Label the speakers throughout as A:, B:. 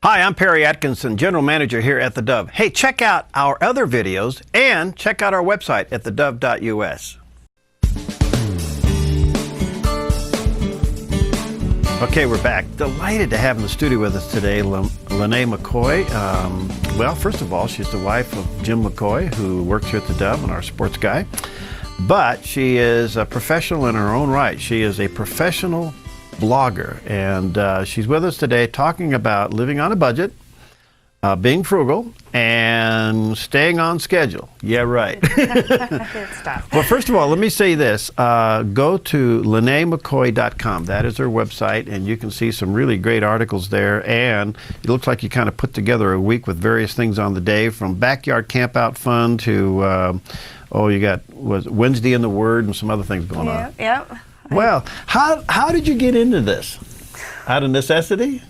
A: Hi, I'm Perry Atkinson, General Manager here at theDove. Hey, check out our other videos and check out our website at thedove.us. Okay, we're back. Delighted to have in the studio with us today Lynnae McCoy. Well, first of all, she's the wife of Jim McCoy, who works here at theDove and our sports guy. But she is a professional in her own right. She is a professional blogger, and she's with us today talking about living on a budget, being frugal, and staying on schedule. Yeah, right.
B: Good stuff.
A: Well, first of all, let me say this. Go to LynnaeMcCoy.com. That is her website, and you can see some really great articles there. And it looks like you kind of put together a week with various things on the day, from backyard camp out fun to, you got Wednesday in the Word and some other things going on.
B: Yep.
A: Well, how did you get into this? Out of necessity?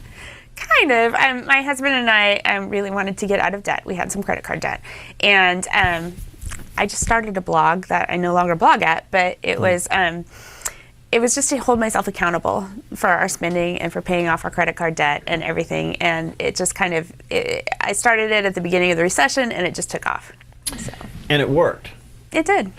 B: Kind of. My husband and I really wanted to get out of debt. We had some credit card debt. And I just started a blog that I no longer blog at, but it was just to hold myself accountable for our spending and for paying off our credit card debt and everything. And it just kind of, I started it at the beginning of the recession, and it just took off. So.
A: And it worked.
B: It did.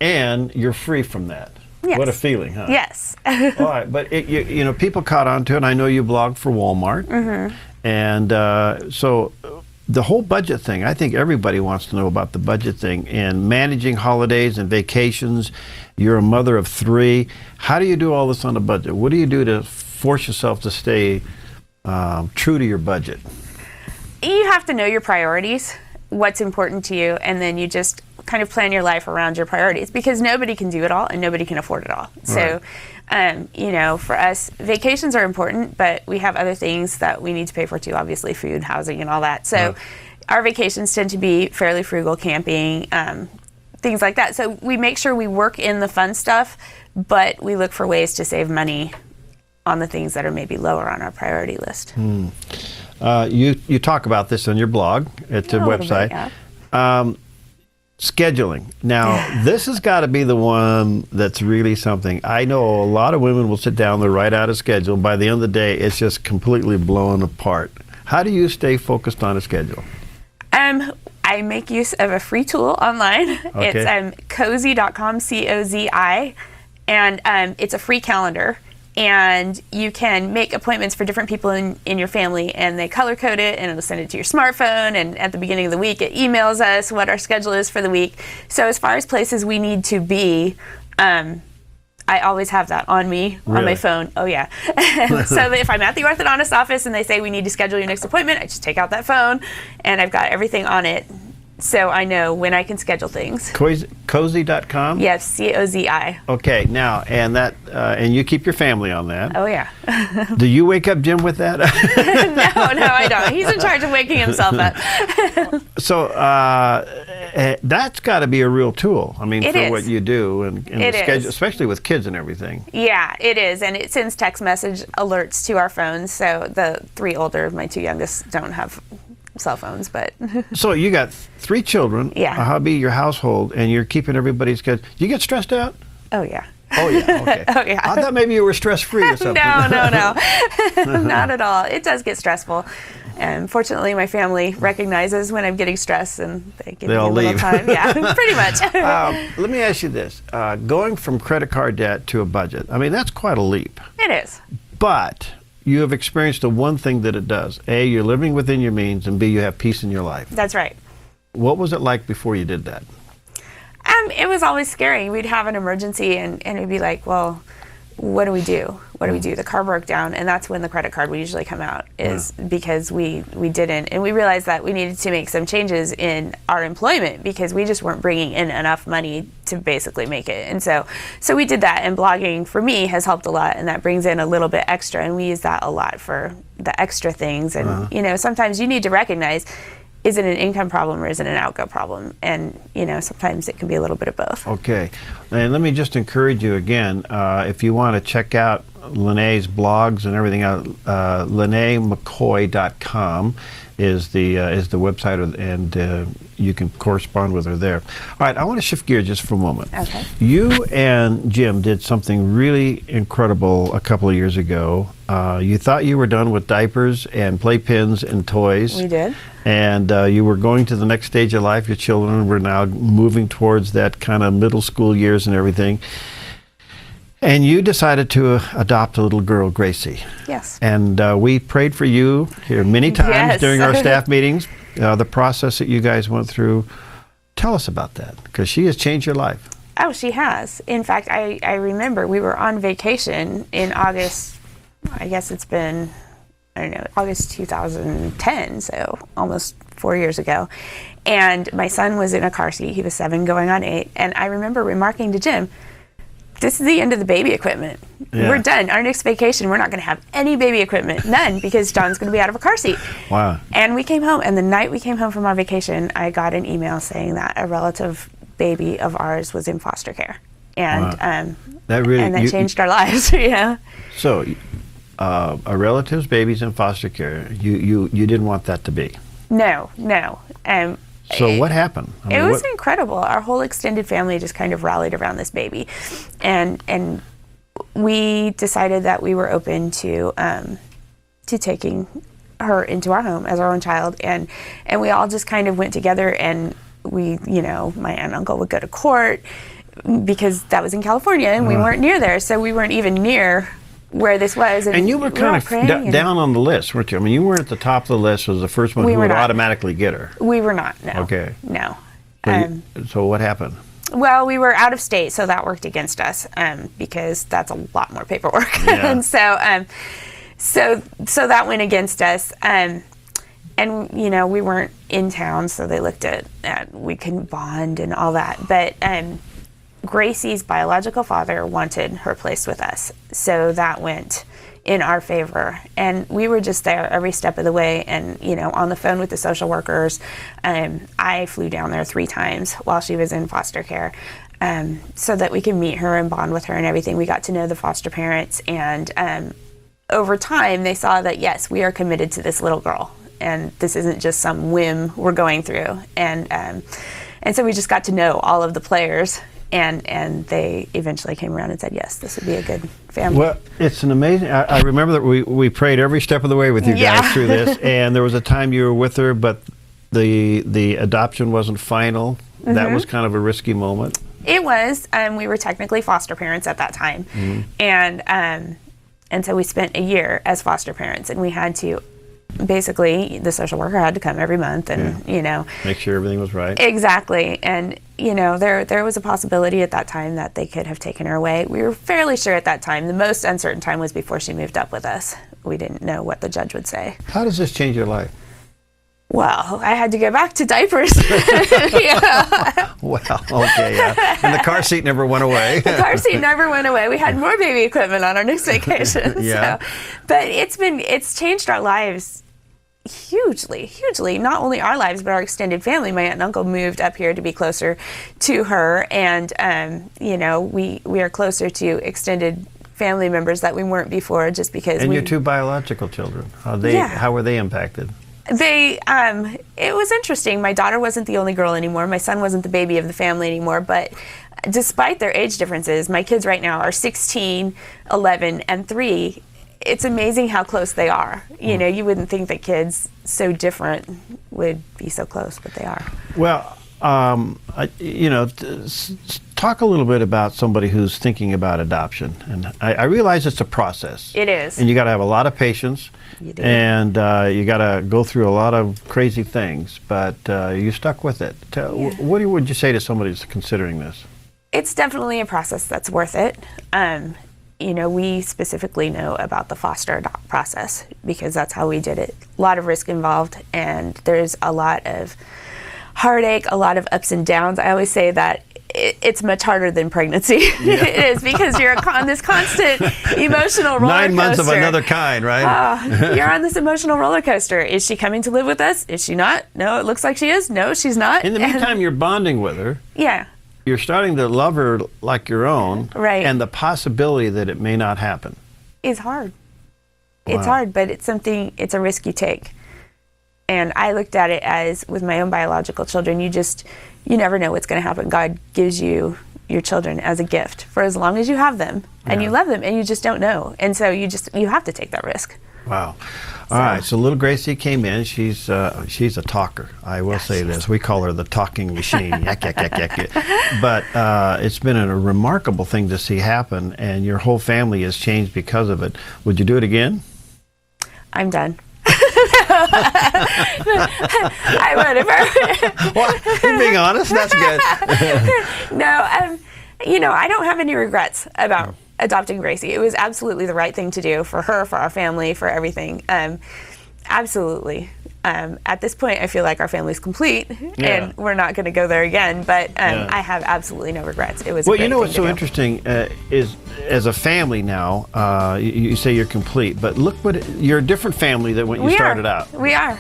A: And you're free from that.
B: Yes.
A: What a feeling, huh?
B: Yes.
A: All right, but you know, people caught on to it. I know you blog for Walmart,
B: Mm-hmm.
A: and so the whole budget thing. I think everybody wants to know about the budget thing and managing holidays and vacations. You're a mother of 3. How do you do all this on a budget? What do you do to force yourself to stay true to your budget?
B: You have to know your priorities, what's important to you, and then you just kind of plan your life around your priorities, because nobody can do it all and nobody can afford it all.
A: Right.
B: So, you know, for us, vacations are important, but we have other things that we need to pay for too, obviously food, housing, and all that. So our vacations tend to be fairly frugal, camping, things like that. So we make sure we work in the fun stuff, but we look for ways to save money on the things that are maybe lower on our priority list.
A: You talk about this on your blog at the website.
B: Bit, yeah.
A: Scheduling. Now, this has got to be the one that's really something. I know a lot of women will sit down, they'll write out a schedule, and by the end of the day, it's just completely blown apart. How do you stay focused on a schedule?
B: I make use of a free tool online.
A: Okay.
B: It's cozy.com, C-O-Z-I, and it's a free calendar. And you can make appointments for different people in your family, and they color code it, and it'll send it to your smartphone, and at the beginning of the week it emails us what our schedule is for the week. So as far as places we need to be, I always have that on me, on my phone. Oh yeah. So that if I'm at the orthodontist office and they say we need to schedule your next appointment, I just take out that phone and I've got everything on it. So I know when I can schedule things.
A: Cozy.com?
B: Yes, C-O-Z-I.
A: Okay, now, and that, and you keep your family on that.
B: Oh yeah.
A: Do you wake up Jim with that?
B: No, I don't. He's in charge of waking himself up.
A: So that's got to be a real tool. I mean, for what you do and the schedule, especially with kids and everything.
B: Yeah, it is, and it sends text message alerts to our phones. So the 3 older, my 2 youngest, don't have cell phones, but
A: So you got 3 children, a hubby, your household, and you're keeping everybody's good. Do you get stressed out?
B: Oh yeah.
A: Oh yeah. Okay.
B: Oh yeah.
A: I thought maybe you were stress free or something.
B: No, not at all. It does get stressful, and fortunately, my family recognizes when I'm getting stressed, and they give me a little time. Yeah, pretty much.
A: Let me ask you this: going from credit card debt to a budget. I mean, that's quite a leap.
B: It is.
A: But you have experienced the one thing that it does. A, you're living within your means, and B, you have peace in your life.
B: That's right.
A: What was it like before you did that?
B: It was always scary. We'd have an emergency, and we'd be like, well, what do we do? What do we do? The car broke down, and that's when the credit card would usually come out, is because we didn't. And we realized that we needed to make some changes in our employment because we just weren't bringing in enough money to basically make it. And so we did that, and blogging for me has helped a lot, and that brings in a little bit extra, and we use that a lot for the extra things. And you know, sometimes you need to recognize, is it an income problem or is it an outgo problem? And you know, sometimes it can be a little bit of both. Okay,
A: and let me just encourage you again, if you want to check out Lynnae's blogs and everything else, LynnaeMcCoy.com is the website, and you can correspond with her there. All right, I want to shift gears just for a moment.
B: Okay.
A: You and Jim did something really incredible a couple of years ago, you thought you were done with diapers and playpens and toys.
B: We did.
A: And you were going to the next stage of life. Your children were now moving towards that kind of middle school years and everything. And you decided to adopt a little girl, Gracie.
B: Yes.
A: And we prayed for you here many times
B: Yes.
A: during our staff meetings. The process that you guys went through. Tell us about that, because she has changed your life.
B: Oh, she has. In fact, I remember we were on vacation in August. I guess it's been, I don't know, August 2010, so almost 4 years ago. And my son was in a car seat. He was 7 going on 8. And I remember remarking to Jim, this is the end of the baby equipment.
A: Yeah.
B: We're done. Our next vacation, we're not going to have any baby equipment. None, because John's going to be out of a car seat.
A: Wow.
B: And we came home, and the night we came home from our vacation, I got an email saying that a relative baby of ours was in foster care. And
A: wow. That
B: changed our lives. Yeah.
A: So, a relative's baby's in foster care. You didn't want that to be.
B: No.
A: So what happened?
B: It was incredible. Our whole extended family just kind of rallied around this baby, and we decided that we were open to taking her into our home as our own child, and we all just kind of went together, and we, my aunt and uncle would go to court because that was in California, and we weren't near there, so we weren't even near where this was.
A: And you were kind of down on the list, weren't you? I mean, you weren't at the top of the list as the first one who would automatically get her.
B: We were not, no.
A: Okay.
B: No.
A: So what happened?
B: Well, we were out of state, so that worked against us because that's a lot more paperwork.
A: Yeah.
B: And so that went against us. And we weren't in town, so they looked at we couldn't bond and all that. But Gracie's biological father wanted her placed with us, so that went in our favor, and we were just there every step of the way, and on the phone with the social workers. I flew down there 3 times while she was in foster care, so that we could meet her and bond with her and everything. We got to know the foster parents, and over time they saw that yes, we are committed to this little girl, and this isn't just some whim we're going through, and so we just got to know all of the players. And they eventually came around and said, yes, this would be a good family.
A: Well, it's an amazing, I remember that we prayed every step of the way with you guys through this, and there was a time you were with her, but the adoption wasn't final. Mm-hmm. That was kind of a risky moment.
B: It was. We were technically foster parents at that time. Mm-hmm. And so we spent a year as foster parents, and we had to, basically, the social worker had to come every month and,
A: make sure everything was right.
B: Exactly. And, there was a possibility at that time that they could have taken her away. We were fairly sure at that time. The most uncertain time was before she moved up with us. We didn't know what the judge would say.
A: How does this change your life?
B: Well, I had to go back to diapers.
A: Well, okay, yeah. And the car seat never went away.
B: The car seat never went away. We had more baby equipment on our next vacation.
A: Yeah.
B: But it's changed our lives hugely. Not only our lives, but our extended family. My aunt and uncle moved up here to be closer to her, and we are closer to extended family members that we weren't before, just because.
A: And your 2 biological children, how were they impacted?
B: It was interesting. My daughter wasn't the only girl anymore. My son wasn't the baby of the family anymore. But despite their age differences, my kids right now are 16, 11, and 3. It's amazing how close they are. You wouldn't think that kids so different would be so close, but they are.
A: Well, talk a little bit about somebody who's thinking about adoption. And I realize it's a process.
B: It is.
A: And you got to have a lot of patience.
B: You do.
A: And you got to go through a lot of crazy things, but you stuck with it. What would you say to somebody who's considering this?
B: It's definitely a process that's worth it. We specifically know about the foster adopt process because that's how we did it. A lot of risk involved, and there's a lot of heartache, a lot of ups and downs. I always say that it's much harder than pregnancy. Yeah. It is, because you're on this constant emotional roller coaster.
A: 9 months of another kind, right?
B: You're on this emotional roller coaster. Is she coming to live with us? Is she not? No, it looks like she is. No, she's not.
A: In the meantime, you're bonding with her.
B: Yeah.
A: You're starting to love her like your own.
B: Right.
A: And the possibility that it may not happen
B: is hard.
A: Wow.
B: It's hard, but it's a risk you take. And I looked at it as, with my own biological children, you never know what's going to happen. God gives you your children as a gift for as long as you have them, and you love them, and you just don't know. And so you have to take that risk.
A: Wow. All right, so little Gracie came in. She's a talker. I will say this. We call her the talking machine. Yak, yak, yak, yak, yak. But it's been a remarkable thing to see happen, and your whole family has changed because of it. Would you do it again?
B: I'm done. I would if I
A: Well, you're being honest. That's good.
B: No, I don't have any regrets about adopting Gracie. It was absolutely the right thing to do for her, for our family, for everything. Absolutely. At this point, I feel like our family's complete, and we're not going to go there again. But I have absolutely no regrets. It was. Well,
A: you know what's so interesting is, as a family now, you say you're complete, but look you're a different family than when you started out.
B: We are.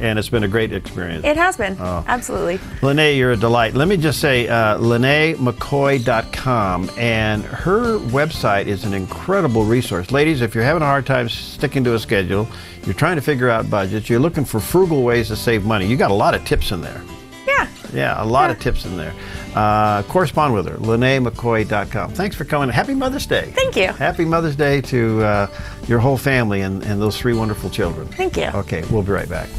A: And it's been a great experience.
B: It has been, absolutely.
A: Lynnae, you're a delight. Let me just say, LynnaeMcCoy.com, and her website is an incredible resource. Ladies, if you're having a hard time sticking to a schedule, you're trying to figure out budgets, you're looking for frugal ways to save money, you got a lot of tips in there. Yeah, a lot of tips in there. Correspond with her, LynnaeMcCoy.com. Thanks for coming. Happy Mother's Day.
B: Thank you.
A: Happy Mother's Day to your whole family and those 3 wonderful children.
B: Thank you.
A: Okay, we'll be right back.